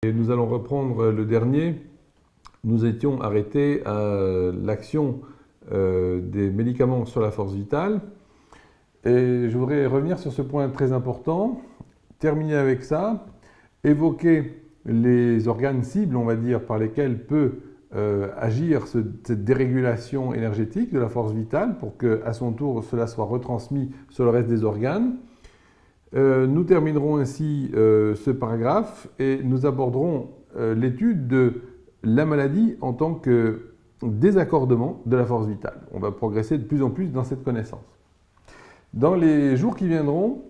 Et nous allons reprendre le dernier. Nous étions arrêtés à l'action des médicaments sur la force vitale. Et je voudrais revenir sur ce point très important, terminer avec ça, évoquer les organes cibles, on va dire, par lesquels peut agir cette dérégulation énergétique de la force vitale pour qu'à son tour cela soit retransmis sur le reste des organes. Nous terminerons ainsi ce paragraphe et nous aborderons l'étude de la maladie en tant que désaccordement de la force vitale. On va progresser de plus en plus dans cette connaissance. Dans les jours qui viendront,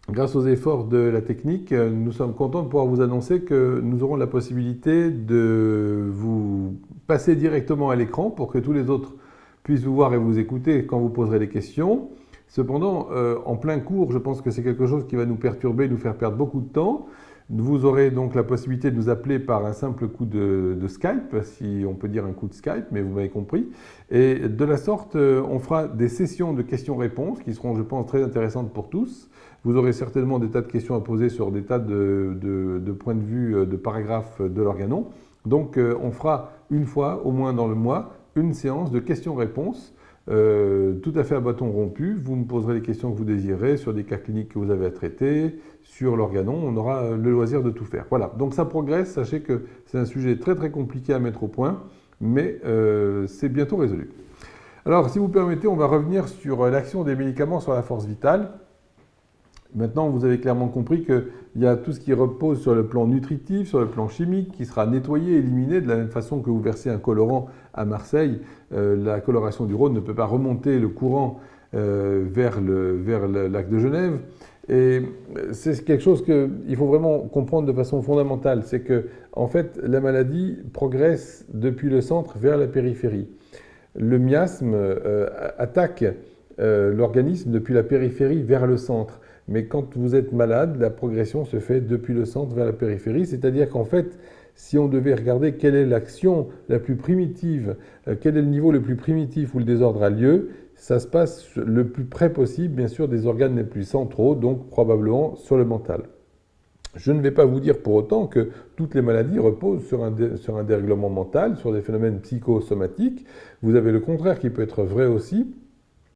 grâce aux efforts de la technique, nous sommes contents de pouvoir vous annoncer que nous aurons la possibilité de vous passer directement à l'écran pour que tous les autres puissent vous voir et vous écouter quand vous poserez des questions. Cependant, en plein cours, je pense que c'est quelque chose qui va nous perturber, nous faire perdre beaucoup de temps. Vous aurez donc la possibilité de nous appeler par un simple coup de Skype, si on peut dire un coup de Skype, mais vous m'avez compris. Et de la sorte, on fera des sessions de questions-réponses qui seront, je pense, très intéressantes pour tous. Vous aurez certainement des tas de questions à poser sur des tas de points de vue, de paragraphes de l'organon. Donc, on fera une fois, au moins dans le mois, une séance de questions-réponses. Tout à fait à bâton rompu, vous me poserez les questions que vous désirez sur des cas cliniques que vous avez à traiter, sur l'organon, on aura le loisir de tout faire. Voilà, donc ça progresse, sachez que c'est un sujet très très compliqué à mettre au point, mais c'est bientôt résolu. Alors si vous permettez, on va revenir sur l'action des médicaments sur la force vitale. Maintenant, vous avez clairement compris qu'il y a tout ce qui repose sur le plan nutritif, sur le plan chimique, qui sera nettoyé, éliminé, de la même façon que vous versez un colorant à Marseille. La coloration du Rhône ne peut pas remonter le courant vers le lac de Genève. Et c'est quelque chose qu'il faut vraiment comprendre de façon fondamentale. C'est que, en fait, la maladie progresse depuis le centre vers la périphérie. Le miasme attaque l'organisme depuis la périphérie vers le centre. Mais quand vous êtes malade, la progression se fait depuis le centre vers la périphérie. C'est-à-dire qu'en fait, si on devait regarder quelle est l'action la plus primitive, quel est le niveau le plus primitif où le désordre a lieu, ça se passe le plus près possible, bien sûr, des organes les plus centraux, donc probablement sur le mental. Je ne vais pas vous dire pour autant que toutes les maladies reposent sur un dérèglement mental, sur des phénomènes psychosomatiques. Vous avez le contraire qui peut être vrai aussi.